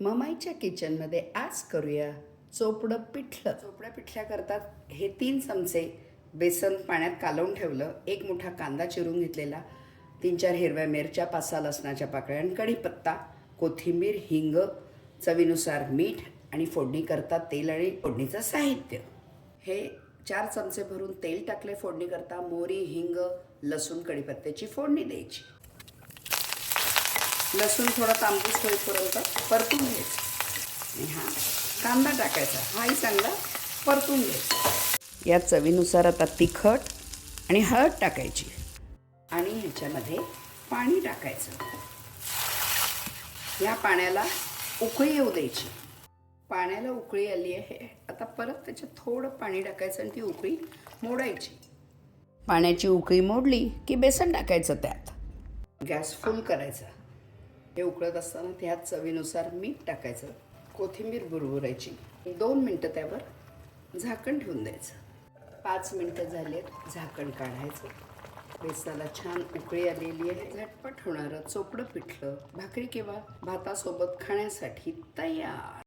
ममाईच्या किचनमध्ये आज करूया चोपडं पिठलं. चोपड्या पिठल्या करतात. हे 3 चमचे बेसन पाण्यात कालवून ठेवलं, 1 मोठा कांदा चिरून घेतलेला, 3-4 हिरव्या मिरच्या, 5-6 लसणाच्या पाकळ्या आणि कढीपत्ता, कोथिंबीर, हिंग, चवीनुसार मीठ आणि फोडणी करता तेल आणि फोडणीचं साहित्य. हे 4 चमचे भरून तेल टाकले फोडणी करता. मोहरी, हिंग, लसूण, कढीपत्त्याची फोडणी द्यायची. लसूण थोडा तांबूस होईपर्यंत परतून घ्यायचं आणि हा कांदा टाकायचा, हाही चांगला परतून घ्यायचा. या चवीनुसार आता तिखट आणि हळद टाकायची आणि ह्याच्यामध्ये पाणी टाकायचं. या पाण्याला उकळी येऊ द्यायची. पाण्याला उकळी आली आहे, आता परत त्याच्यात थोडं पाणी टाकायचं आणि ती उकळी मोडायची. पाण्याची उकळी मोडली की बेसन टाकायचं त्यात. गॅस फुल करायचा. हे उकळत असताना त्यात चवीनुसार मीठ टाकायचं, कोथिंबीर बुरबुरायची. 2 मिनटं त्यावर झाकण ठेवून द्यायचं. 5 मिनटं झालेत, झाकण काढायचं. बेसनाला छान उकळी आलेली आहे. झटपट होणारं चोपडं पिठलं भाकरी किंवा भातासोबत खाण्यासाठी तयार.